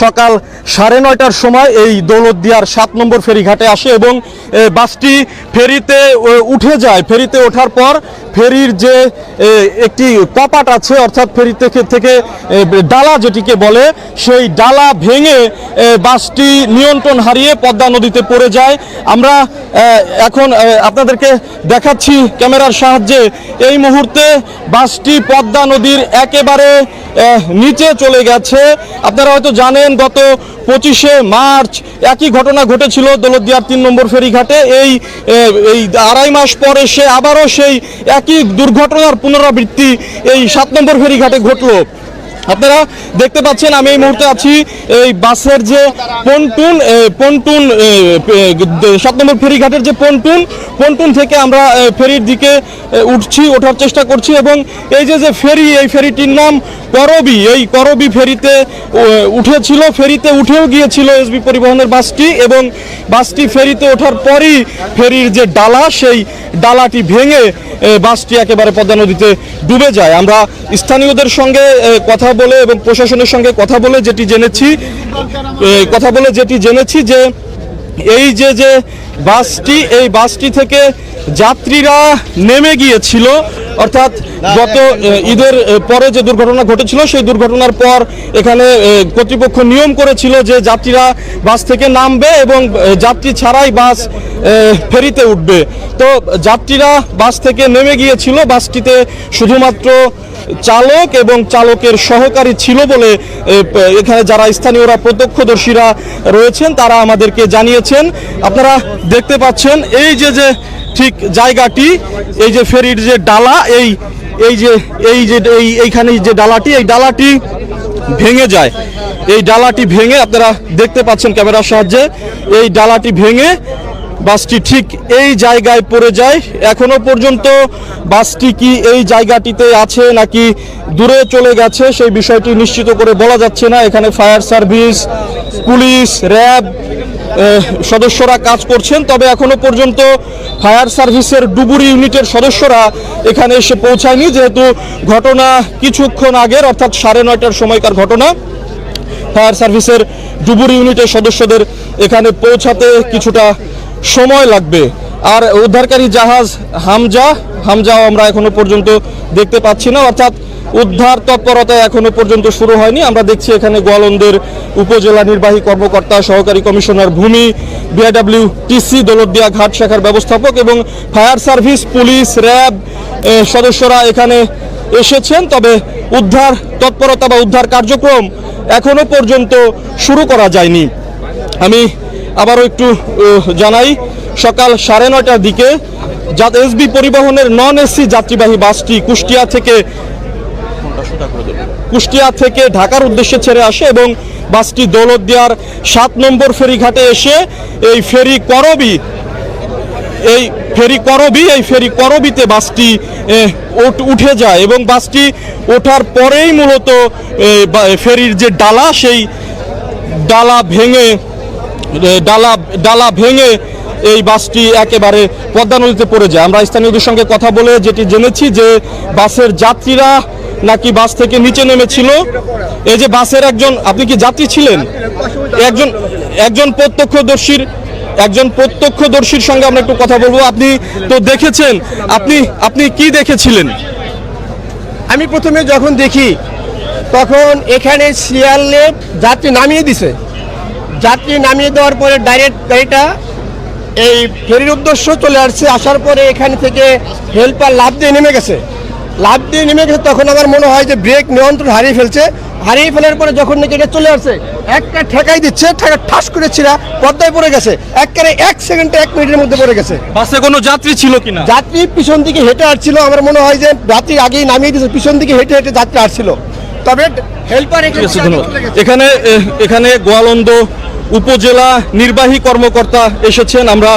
সকাল 9:30টার সময় এই দৌলতদিয়ার 7 নম্বর ফেরিঘাটে আসে এবং বাসটি ফেরিতে উঠে যায়। ফেরিতে ওঠার পর ফেরির যে একটি কপাট আছে, অর্থাৎ ফেরি থেকে ডালা যেটিকে বলে, সেই ডালা ভেঙে বাসটি নিয়ন্ত্রণ হারিয়ে পদ্মা নদীতে পড়ে যায়। আমরা এখন আপনাদেরকে দেখাচ্ছি ক্যামেরার সাহায্যে। এই মুহূর্তে বাসটি পদ্মা নদীর একেবারে নিচে চলে গেছে। আপনারা হয়তো জানেন গত 25শে মার্চ একই ঘটনা ঘটেছিল দৌলতদিয়ার 3 নম্বর ফেরিঘাটে। এই 2.5 মাস পরে সে আবারও সেই একই দুর্ঘটনার পুনরাবৃত্তি এই 7 নম্বর ফেরিঘাটে ঘটলো। আপনারা দেখতে পাচ্ছেন আমি এই মুহূর্তে আছি এই বাসের যে পন্টুন 7 নম্বর ফেরিঘাটের যে পন্টুন থেকে আমরা ফেরির দিকে ওঠার চেষ্টা করছি এবং এই যে ফেরি, এই ফেরিটির নাম করবি। এই করবি ফেরিতে উঠেছিল, ফেরিতে উঠেও গিয়েছিল এসবি পরিবহনের বাসটি এবং বাসটি ফেরিতে ওঠার পরই ফেরির যে ডালা, সেই ডালাটি ভেঙে বাসটি একেবারে পদ্মা নদীতে ডুবে যায়। আমরা স্থানীয়দের সঙ্গে কথা বলে এবং প্রশাসনের সঙ্গে কথা বলে যেটি জেনেছি যে এই যে বাসটি, এই বাসটি থেকে যাত্রীরা নেমে গিয়েছিল, অর্থাৎ গত ঈদের পরে যে দুর্ঘটনা ঘটেছিল সেই দুর্ঘটনার পর এখানে কর্তৃপক্ষ নিয়ম করেছিল যে যাত্রীরা বাস থেকে নামবে এবং যাত্রী ছাড়াই বাস ফেরিতে উঠবে। তো যাত্রীরা বাস থেকে নেমে গিয়েছিল। বাসটিতে শুধুমাত্র চালক এবং চালকের সহকারী ছিল বলে এখানে যারা স্থানীয়রা প্রত্যক্ষদর্শীরা রয়েছেন তারা আমাদেরকে জানিয়েছেন। আপনারা দেখতে পাচ্ছেন এই যে ঠিক জায়গাটি, এই যে ফেরির যে ডালা, এইখানে যে ডালাটি, এই ডালাটি ভেঙে যায়। এই ডালাটি ভেঙে আপনারা দেখতে পাচ্ছেন ক্যামেরার সাহায্যে, এই ডালাটি ভেঙে বাসটি ঠিক এই জায়গায় পড়ে যায়। এখনো পর্যন্ত বাসটি কি এই জায়গাটিতে আছে নাকি দূরে চলে গেছে সেই বিষয়টি নিশ্চিত করে বলা যাচ্ছে না। এখানে ফায়ার সার্ভিস, পুলিশ, র্যাব সদস্যরা কাজ করছেন, তবে এখনো পর্যন্ত ফায়ার সার্ভিসের ডুবুরি ইউনিটের সদস্যরা এখানে এসে পৌঁছায়নি, যেহেতু ঘটনা কিছুক্ষণ আগের, অর্থাৎ 9:30টার সময়কার ঘটনা। ফায়ার সার্ভিসের ডুবুরি ইউনিটের সদস্যদের এখানে পৌঁছাতে কিছুটা সময় লাগবে। আর উদ্ধারকারী জাহাজ হামজাও আমরা এখনো পর্যন্ত দেখতে পাচ্ছি না, অর্থাৎ উদ্ধার তৎপরতা এখনো পর্যন্ত শুরু হয়নি। আমরা দেখছি এখানে গোয়ালন্দের উপজেলা নির্বাহী কর্মকর্তা, সহকারী কমিশনার ভূমি, বিআইডব্লিউটিসি দৌলতদিয়া ঘাট শাখার ব্যবস্থাপক এবং ফায়ার সার্ভিস, পুলিশ, র্যাব সদস্যরা এখানে এসেছেন, তবে উদ্ধার তৎপরতা বা উদ্ধার কার্যক্রম এখনো পর্যন্ত শুরু করা যায়নি। আমি আবারও একটু জানাই, সকাল 9:30টার দিকে এসবি পরিবহনের নন এসি যাত্রীবাহী বাসটি কুষ্টিয়া থেকে ঢাকার উদ্দেশ্যে ছেড়ে আসে এবং বাসটি দৌলতদিয়ার 7 নম্বর ফেরিঘাটে এসে এই ফেরি করবিতে বাসটি উঠে যায় এবং বাসটি ওঠার পরেই মূলত ফেরির যে ডালা, সেই ডালা ভেঙে এই বাসটি একেবারে পদ্মা নদীতে পড়ে যায়। আমরা স্থানীয়দের সঙ্গে কথা বলে যেটি জেনেছি যে বাসের যাত্রীরা নাকি বাস থেকে নিচে নেমেছিল। এই যে বাসের আপনি কি যাত্রী ছিলেন? একজন প্রত্যক্ষদর্শীর সঙ্গে আমরা একটু কথা বলবো। আপনি তো দেখেছেন, আপনি কি দেখেছিলেন? আমি প্রথমে যখন দেখি তখন এখানে শিয়ালে যাত্রী নামিয়ে দিছে। যাত্রী নামিয়ে দেওয়ার পরে ডাইরেক্ট গাড়িটা এই ফেরির উদ্দেশ্য চলে আসছে। আসার পরে এখানে থেকে হেল্পার লাফ দিয়ে নেমে গেছে। তখন আমার মনে হয় যে ব্রেক নিয়ন্ত্রণ হারিয়ে ফেলার পরে যখন নাকি এটা চলে আসছে, একটা ঠেকাই দিচ্ছে, ঠাস করে ছিঁড়া পদ্মায় পড়ে গেছে। একেবারে 1 সেকেন্ডে 1 মিনিটের মধ্যে পড়ে গেছে। বাসে কোনো যাত্রী ছিল কিনা? যাত্রী পিছন দিকে হেঁটে আসছিল। আমার মনে হয় যে যাত্রী আগেই নামিয়ে দিয়েছে, পিছন দিকে হেঁটে যাত্রী আসছিল। তবে হেল্পার এখানে গোয়ালন্দ উপজেলা নির্বাহী কর্মকর্তা এসেছেন। আমরা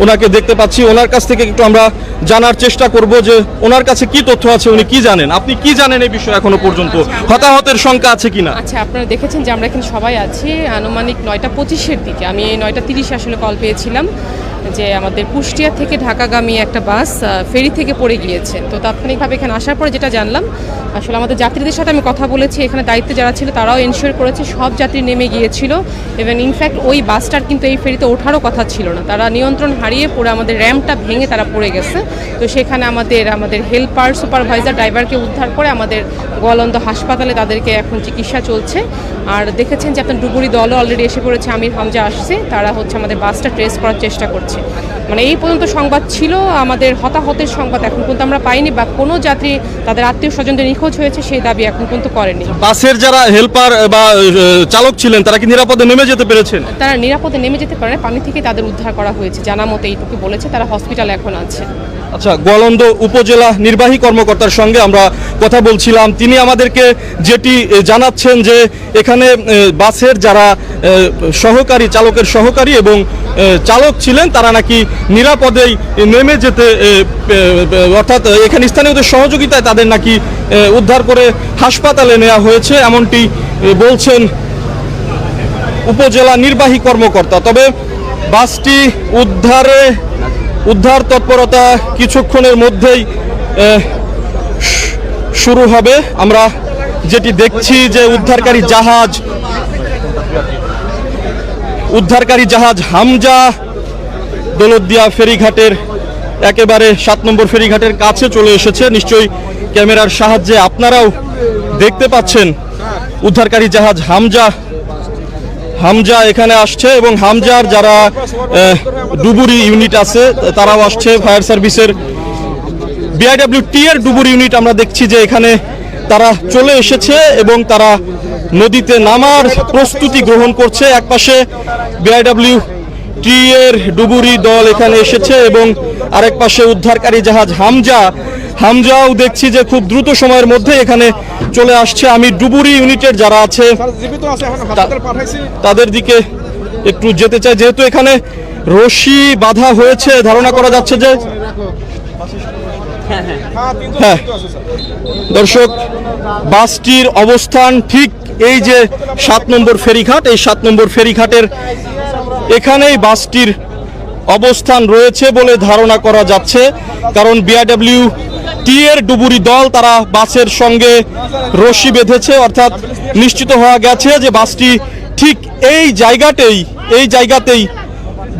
ওনাকে দেখতে পাচ্ছি। ওনার কাছ থেকে একটু আমরা জানার চেষ্টা করব যে ওনার কাছে কি তথ্য আছে, উনি কি জানেন। আপনি কি জানেন এই বিষয়ে এখনো পর্যন্ত? হতাহতের শঙ্কা আছে কিনা? আচ্ছা, আপনারা দেখেছেন যে আমরা এখানে সবাই আছি। আনুমানিক 9:25-এর দিকে আমি 9:30 আসলে কল পেয়েছিলাম যে আমাদের কুষ্টিয়া থেকে ঢাকাগামী একটা বাস ফেরি থেকে পড়ে গিয়েছে। তো তাৎক্ষণিকভাবে এখানে আসার পরে যেটা জানলাম, আসলে আমাদের যাত্রীদের সাথে আমি কথা বলেছি, এখানে দায়িত্বে যারা ছিল তারাও এনশিওর করেছে সব যাত্রী নেমে গিয়েছিল এবং ইনফ্যাক্ট ওই বাসটার কিন্তু এই ফেরিতে ওঠারও কথা ছিল না। তারা নিয়ন্ত্রণ হারিয়ে পড়ে আমাদের র্যাম্পটা ভেঙে তারা পড়ে গেছে। তো সেখানে আমাদের হেল্পার সুপারভাইজার ড্রাইভারকে উদ্ধার করে আমাদের গোয়ালন্দ হাসপাতালে তাদেরকে এখন চিকিৎসা চলছে। আর দেখেছেন যে আপনার ডুবুরি দলও অলরেডি এসে পড়েছে, আমির হামজা আসছে, তারা আমাদের বাসটা ট্রেস করার চেষ্টা করছে। মানে এই পর্যন্ত সংবাদ ছিল, আমাদের হতাহতের সংবাদ এখন পর্যন্ত আমরা পাইনি বা কোনো যাত্রী তাদের আত্মীয় স্বজনদের নিখোঁজ হয়েছে সেই দাবি এখন পর্যন্ত করেনি। বাসের যারা হেল্পার বা চালক ছিলেন তারা কি নিরাপদে নেমে যেতে পেরেছেন? তারা নিরাপদে নেমে যেতে পারে, পানি থেকে তাদের উদ্ধার করা হয়েছে জানা মতো, এইটুকু বলেছে। তারা হসপিটালে এখন আছে। আচ্ছা, গোয়ালন্দ উপজেলা নির্বাহী কর্মকর্তার সঙ্গে আমরা কথা বলছিলাম। তিনি আমাদেরকে যেটি জানাচ্ছেন যে এখানে বাসের যারা সহকারী, চালকের সহকারী এবং চালক ছিলেন তারা নাকি নিরাপদেই নেমে যেতে, অর্থাৎ এখানে স্থানীয়দের সহযোগিতায় তাদের নাকি উদ্ধার করে হাসপাতালে নেওয়া হয়েছে, এমনটি বলছেন উপজেলা নির্বাহী কর্মকর্তা। তবে বাসটি উদ্ধার তৎপরতা কিছুক্ষণের মধ্যেই শুরু হবে। আমরা যেটি দেখছি যে উদ্ধারকারী জাহাজ হামজা দৌলতদিয়া ফেরিঘাটের একেবারে 7 নম্বর ফেরিঘাটের কাছে চলে এসেছে। নিশ্চয়ই ক্যামেরার সাহায্যে আপনারাও দেখতে পাচ্ছেন উদ্ধারকারী জাহাজ হামজা এখানে আসছে এবং হামজার যারা ডুবুরি ইউনিট আছে তারাও আসছে। ফায়ার সার্ভিসের বিআইডব্লিউটি এর ডুবুরি ইউনিট আমরা দেখছি যে এখানে তারা চলে এসেছে এবং তারা নদীতে নামার প্রস্তুতি গ্রহণ করছে। একপাশে বিআইডব্লিউটি এর ডুবুরি দল এখানে এসেছে এবং আরেক পাশে উদ্ধারকারী জাহাজ হামজাও দেখছি যে খুব দ্রুত সময়ের মধ্যে এখানে চলে আসছে। আমি ডুবুরি ইউনিটের যারা আছে তাদের দিকে একটু যেতে চাই, যেহেতু এখানে রশি বাঁধা হয়েছে, ধারণা করা যাচ্ছে যে হ্যাঁ দর্শক, বাসটির অবস্থান ঠিক এই যে 7 নম্বর ফেরিঘাট, এই 7 নম্বর ফেরিঘাটের এখানেই বাসটির অবস্থান রয়েছে বলে ধারণা করা যাচ্ছে। কারণ বিআইডব্লিউটি এর ডুবুরি দল তারা বাসের সঙ্গে রশি বেঁধেছে, অর্থাৎ নিশ্চিত হওয়া গেছে যে বাসটি ঠিক এই জায়গাতেই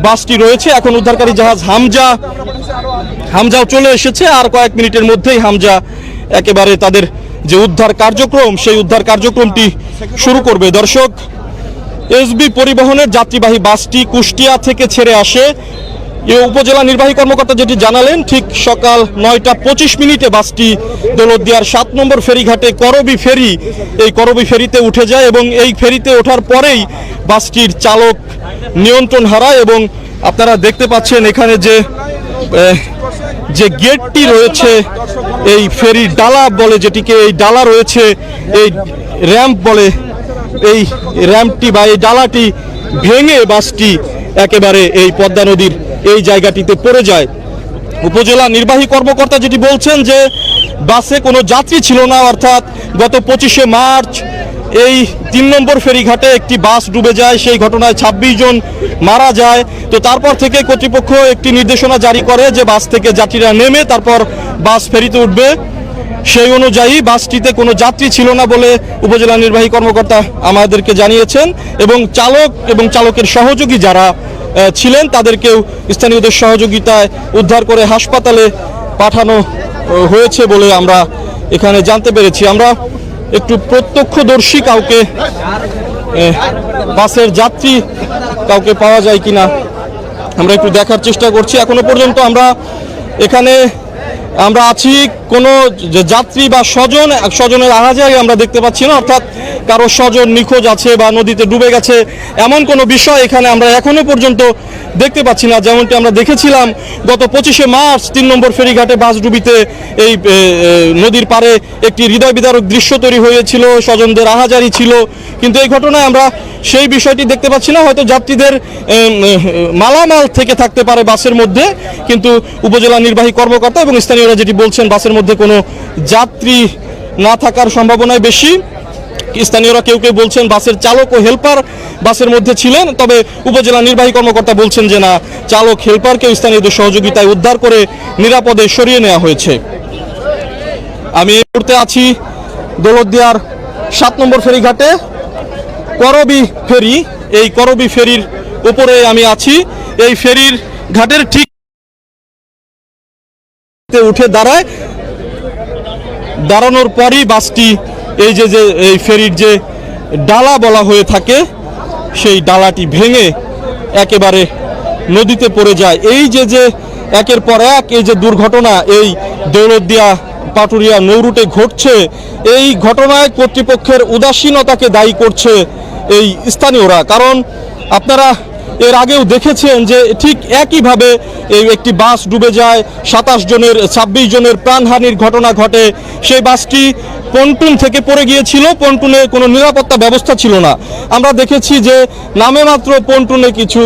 বাসটি রয়েছে। এখন উদ্ধারকারী জাহাজ হামজাও চলে এসেছে, আর কয়েক মিনিটের মধ্যেই হামজা একেবারে তাদের যে উদ্ধার কার্যক্রম সেই উদ্ধার কার্যক্রমটি শুরু করবে। দর্শক, এসবি পরিবহনের যাত্রীবাহী বাসটি কুষ্টিয়া থেকে ছেড়ে আসে। এই উপজেলা নির্বাহী কর্মকর্তা যেটি জানালেন, ঠিক সকাল 9:25 বাসটি দৌলতদিয়ার 7 নম্বর ফেরিঘাটে করবি ফেরিতে উঠে যায় এবং এই ফেরিতে ওঠার পরেই বাসটির চালক নিয়ন্ত্রণ হারায় এবং আপনারা দেখতে পাচ্ছেন এখানে যে গেটটি রয়েছে, এই ফেরি ডালা বলে যেটিকে, এই ডালা রয়েছে, এই র্যাম্প বলে, এই র্যাম্পটি বা এই ডালাটি ভেঙে বাসটি একেবারে এই পদ্মা নদীর এই জায়গাটিতে পড়ে যায়। উপজেলা নির্বাহী কর্মকর্তা যেটি বলছেন যে বাসে কোনো যাত্রী ছিল না, অর্থাৎ গত 25শে মার্চ এই 3 নম্বর ফেরিঘাটে একটি বাস ডুবে যায়, সেই ঘটনায় 26 জন মারা যায়। তো তারপর থেকে কর্তৃপক্ষ একটি নির্দেশনা জারি করে যে বাস থেকে যাত্রীরা নেমে তারপর বাস ফেরিতে উঠবে। সেই অনুযায়ী বাসটিতে কোনো যাত্রী ছিল না বলে উপজেলা নির্বাহী কর্মকর্তা আমাদেরকে জানিয়েছেন এবং চালকের সহযোগী যারা ছিলেন তাদেরকেও স্থানীয়দের সহযোগিতায় উদ্ধার করে হাসপাতালে পাঠানো হয়েছে বলে আমরা এখানে জানতে পেরেছি। আমরা একটু প্রত্যক্ষদর্শী কাউকে, বাসের যাত্রী কাউকে পাওয়া যায় কিনা আমরা একটু দেখার চেষ্টা করছি। এখনো পর্যন্ত আমরা আছি কোনো যাত্রী বা স্বজনের আওয়াজে আমরা দেখতে পাচ্ছি না, অর্থাৎ কারো স্বজন নিখোঁজ আছে বা নদীতে ডুবে গেছে এমন কোনো বিষয় এখানে আমরা এখনো পর্যন্ত দেখতে পাচ্ছি না। যেমনটি আমরা দেখেছিলাম গত 25শে মার্চ 3 নম্বর ফেরিঘাটে বাসডুবিতে এই নদীর পাড়ে একটি হৃদয় বিদারক দৃশ্য তৈরি হয়েছিল, স্বজনদের আহাজারি ছিল, কিন্তু এই ঘটনায় আমরা সেই বিষয়টি দেখতে পাচ্ছি না। হয়তো যাত্রীদের মালামাল থেকে থাকতে পারে বাসের মধ্যে, কিন্তু উপজেলা নির্বাহী কর্মকর্তা এবং স্থানীয়রা যেটি বলছেন বাসের মধ্যে কোনো যাত্রী না থাকার সম্ভাবনাই বেশি। স্থানীয়রা কেউ কেউ বলছেন বাসের চালক ও হেল্পার বাসের মধ্যে ছিলেন, তবে উপজেলা নির্বাহী কর্মকর্তা বলছেন যে না, চালক হেল্পারকেও স্থানীয়দের সহযোগিতায় উদ্ধার করে নিরাপদে সরিয়ে নেওয়া হয়েছে। আমি এই মুহূর্তে আছি দৌলতদিয়ার 7 নম্বর ফেরিঘাটে, করবি ফেরি। এই করবি ফেরির উপরে আমি আছি। এই ফেরির ঘাটের ঠিক উঠে দাঁড়ানোর পরই বাসটি এই যে এই ফেরির যে ডালা বলা হয়ে থাকে সেই ডালাটি ভেঙে একেবারে নদীতে পড়ে যায়। এই যে একের পর এক এই যে দুর্ঘটনা এই দৌলতদিয়া পাটুরিয়া নৌরুটে ঘটছে, এই ঘটনায় কর্তৃপক্ষের উদাসীনতাকে দায়ী করছে এই স্থানীয়রা। কারণ আপনারা এর আগেও দেখেছেন যে ঠিক একইভাবে এই একটি বাস ডুবে যায়, 26 জনের প্রাণহানির ঘটনা ঘটে। সেই বাসটি পন্টুন থেকে পড়ে গিয়েছিল, পন্টুনে কোনো নিরাপত্তা ব্যবস্থা ছিল না। আমরা দেখেছি যে নামে মাত্র পন্টুনে কিছু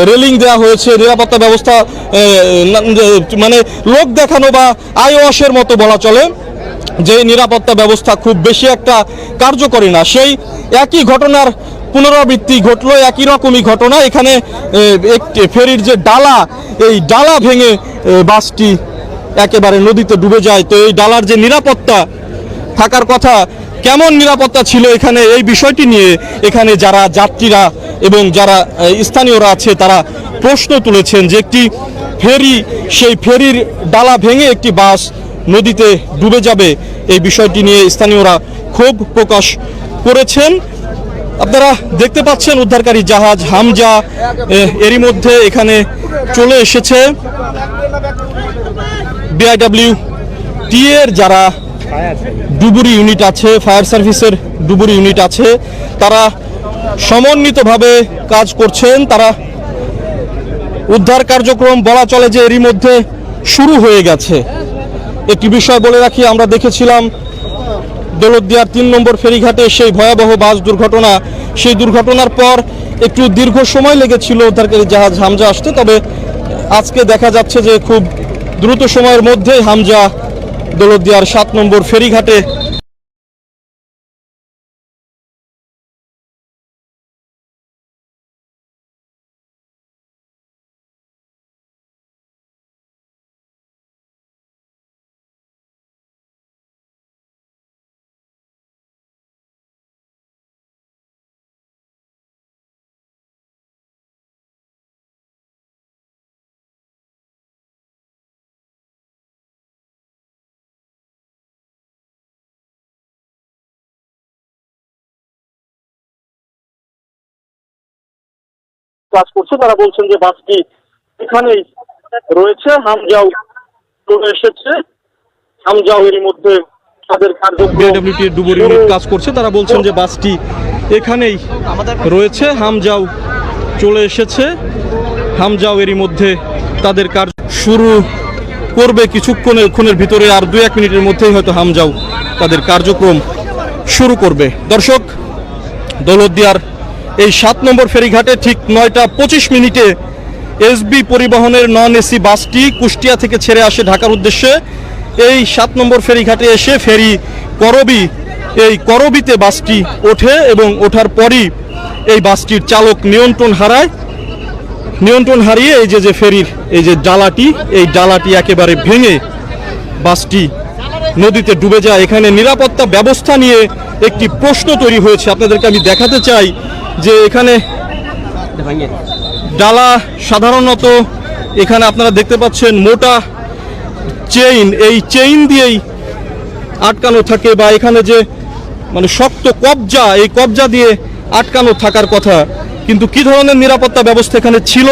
রেলিং দেওয়া হয়েছে, নিরাপত্তা ব্যবস্থা মানে লোক দেখানো বা আইওয়াশের মতো বলা চলে, যে নিরাপত্তা ব্যবস্থা খুব বেশি একটা কার্যকরী না। সেই একই ঘটনার পুনরাবৃত্তি ঘটলো, একই রকমই ঘটনা। এখানে একটি ফেরির যে ডালা, এই ডালা ভেঙে বাসটি একেবারে নদীতে ডুবে যায়। তো এই ডালার যে নিরাপত্তা থাকার কথা, কেমন নিরাপত্তা ছিল এখানে, এই বিষয়টি নিয়ে এখানে যারা যাত্রীরা এবং যারা স্থানীয়রা আছে তারা প্রশ্ন তুলেছেন যে একটি ফেরি, সেই ফেরির ডালা ভেঙে একটি বাস নদীতে ডুবে যাবে, এই বিষয়টি নিয়ে স্থানীয়রা ক্ষোভ প্রকাশ করেছেন। আপনারা দেখতে পাচ্ছেন উদ্ধারকারী জাহাজ হামজা এরই মধ্যে এখানে চলে এসেছে। BIWT এর যারা ডুবুরি ইউনিট আছে, ফায়ার সার্ভিসের ডুবুরি ইউনিট আছে, তারা সমন্বিতভাবে কাজ করছেন। তারা উদ্ধার কার্যক্রম বলা চলে যে এরই মধ্যে শুরু হয়ে গেছে। একটি বিষয় বলে রাখি, আমরা দেখেছিলাম দৌলতদিয়ার 3 নম্বর ফেরিঘাটে সেই ভয়াবহ বাস দুর্ঘটনা, সেই দুর্ঘটনার পর একটু দীর্ঘ সময় লেগেছিল উদ্ধারকারী জাহাজ হামজা আসতে, তবে আজকে দেখা যাচ্ছে যে খুব দ্রুত সময়ের মধ্যেই হামজা দৌলতদিয়ার 7 নম্বর ফেরিঘাটে কাজ করছে। তারা বলছেন যে বাসটি এখানেই রয়েছে, হামজাও চলে এসেছে, হামজাও এরই মধ্যে তাদের কার্যক্রম ডুবুরি ইউনিট কাজ করছে। তারা বলছেন যে বাসটি এখানেই রয়েছে, হামজাও চলে এসেছে, হামজাও এরই মধ্যে তাদের কাজ শুরু করবে কিছুক্ষণের ভিতরে, আর 2-1 মিনিটের মধ্যেই হয়তো হামজাও তাদের কার্যক্রম শুরু করবে। দর্শক, দৌলতদিয়ার এই 7 নম্বর ফেরিঘাটে ঠিক 9টা 25 মিনিটে এসবি পরিবহনের নন-এসি বাসটি কুষ্টিয়া থেকে ছেড়ে আসে ঢাকার উদ্দেশ্যে। এই 7 নম্বর ফেরিঘাটে এসে ফেরি করবি, এই করবিতে বাসটি ওঠে এবং ওঠার পরই এই বাসটির চালক নিয়ন্ত্রণ হারিয়ে এই যে ফেরির এই যে ডালাটি, এই ডালাটি একেবারে ভেঙে বাসটি নদীতে ডুবে যায়। এখানে নিরাপত্তা ব্যবস্থা নিয়ে একটি প্রশ্ন তৈরি হয়েছে। আপনাদেরকে আমি দেখাতে চাই যে এখানে ডালা সাধারণত এখানে আপনারা দেখতে পাচ্ছেন মোটা চেইন, এই চেইন দিয়েই আটকানো থাকে, বা এখানে যে মানে শক্ত কবজা, এই কবজা দিয়ে আটকানো থাকার কথা। কিন্তু কি ধরনের নিরাপত্তা ব্যবস্থা এখানে ছিল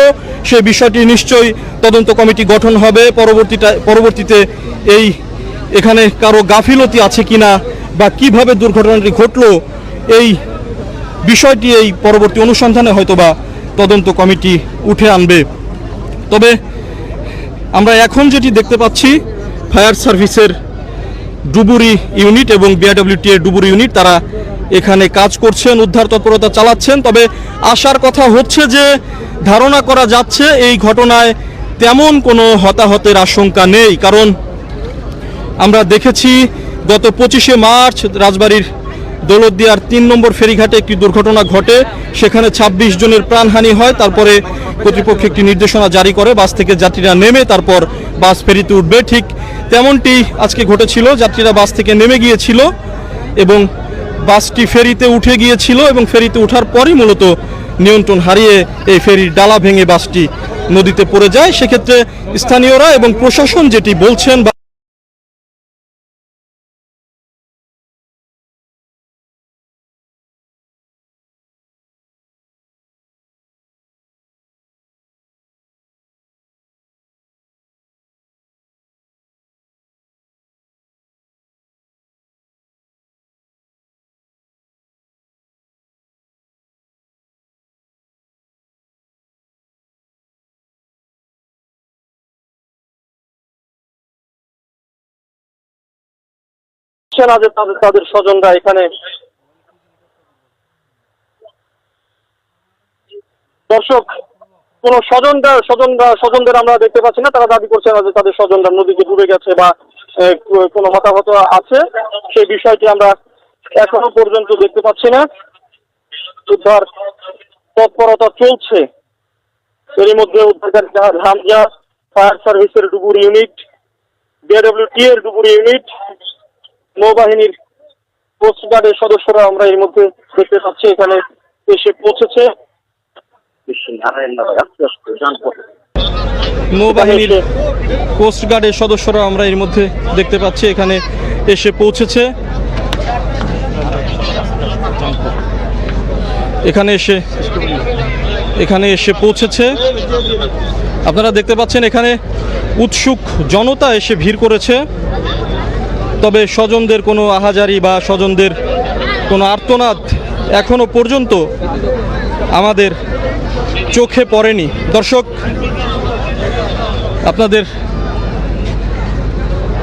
সে বিষয়টি নিশ্চয়ই তদন্ত কমিটি গঠন হবে। পরবর্তীতে এই এখানে কারো গাফিলতি আছে কিনা বা কিভাবে দুর্ঘটনাটি ঘটলো এই বিষয়টি এই পরবর্তী অনুসন্ধানে হয়তোবা তদন্ত কমিটি উঠে আনবে। তবে আমরা এখন যেটি দেখতে পাচ্ছি ফায়ার সার্ভিসের ডুবুরি ইউনিট এবং বিআরডব্লিউটি এর ডুবুরি ইউনিট তারা এখানে কাজ করছেন, উদ্ধার তৎপরতা চালাচ্ছেন। তবে আশার কথা হচ্ছে যে ধারণা করা যাচ্ছে এই ঘটনায় তেমন কোনো হতাহতের আশঙ্কা নেই, কারণ আমরা দেখেছি গত 25শে মার্চ রাজবাড়ীর দৌলতদিয়ার 3 নম্বর ফেরিঘাটে একটি দুর্ঘটনা ঘটে, সেখানে 26 জনের প্রাণহানি হয়। তারপরে কর্তৃপক্ষ একটি নির্দেশনা জারি করে বাস থেকে যাত্রীরা নেমে তারপর বাস ফেরিতে উঠবে। ঠিক তেমনটি আজকে ঘটেছিল, যাত্রীরা বাস থেকে নেমে গিয়েছিল এবং বাসটি ফেরিতে উঠে গিয়েছিল এবং ফেরিতে ওঠার পরই মূলত নিয়ন্ত্রণ হারিয়ে এই ফেরির ডালা ভেঙে বাসটি নদীতে পড়ে যায়। সেক্ষেত্রে স্থানীয়রা এবং প্রশাসন যেটি বলছেন যে তাদের স্বজনরা এখানে, দর্শক কোন স্বজনদের আমরা দেখতে পাচ্ছি না। তারা দাবি করছে না যে তাদের স্বজনরা নদীতে ডুবে গেছে বা কোনো হতাহত আছে, সেই বিষয়টি আমরা এখনো পর্যন্ত দেখতে পাচ্ছি না। উদ্ধার তৎপরতা চলছে। এরই মধ্যে উদ্ধারকারী জাহাজ হামজা, ফায়ার সার্ভিসের ডুবুরি ইউনিট, বিআরডব্লিউটি এর ডুবুরি ইউনিট, নৌবাহিনীর কোস্টগার্ডের সদস্যরা আমরা এর মধ্যে দেখতে পাচ্ছি এখানে এসে পৌঁছেছে। নৌবাহিনীর কোস্টগার্ডের সদস্যরা আমরা এর মধ্যে দেখতে পাচ্ছি এখানে এসে পৌঁছেছে। এখানে এসে পৌঁছেছে। আপনারা দেখতে পাচ্ছেন এখানে উৎসুক জনতা এসে ভিড় করেছে। তবে স্বজনদের কোনো আহাজারি বা স্বজনদের কোনো আর্তনাদ এখনো পর্যন্ত আমাদের চোখে পড়েনি। দর্শক,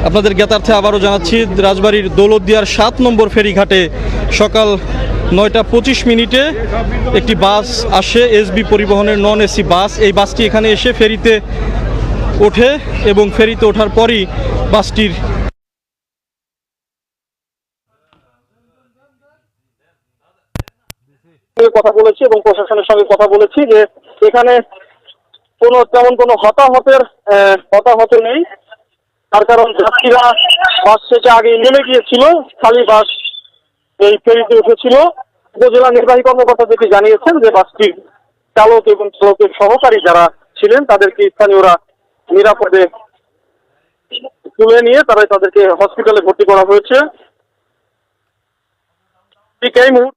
আপনাদের জ্ঞাতার্থে আবারও জানাচ্ছি, রাজবাড়ীর দৌলতদিয়ার 7 নম্বর ফেরিঘাটে সকাল 9:25 একটি বাস আসে, এসবি পরিবহনের নন এসি বাস। এই বাসটি এখানে এসে ফেরিতে ওঠে এবং ফেরিতে ওঠার পরই বাসটির কথা বলেছি এবং প্রশাসনের সঙ্গে কথা বলেছি যে এখানে তেমন কোনো হতাহত নেই। তার কারণ যাত্রীরা বাস থেকে আগে নেমে গিয়েছিল, খালি বাস এই ফেরিতে উঠেছিল। উপজেলা নির্বাহী কর্মকর্তা যেটি জানিয়েছেন যে বাসটির চালক এবং চালকের সহকারী যারা ছিলেন তাদেরকে স্থানীয়রা নিরাপদে তুলে নিয়ে তাদেরকে হসপিটালে ভর্তি করা হয়েছে। ঠিক এই মুহূর্তে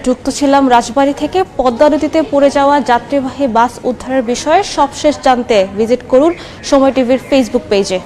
যুক্ত ছিলাম রাজবাড়ী থেকে। পদ্মা নদীতে পড়ে যাওয়া যাত্রীবাহী বাস উদ্ধারের বিষয়ে সবশেষ জানতে ভিজিট করুন সময় টিভির ফেসবুক পেজে।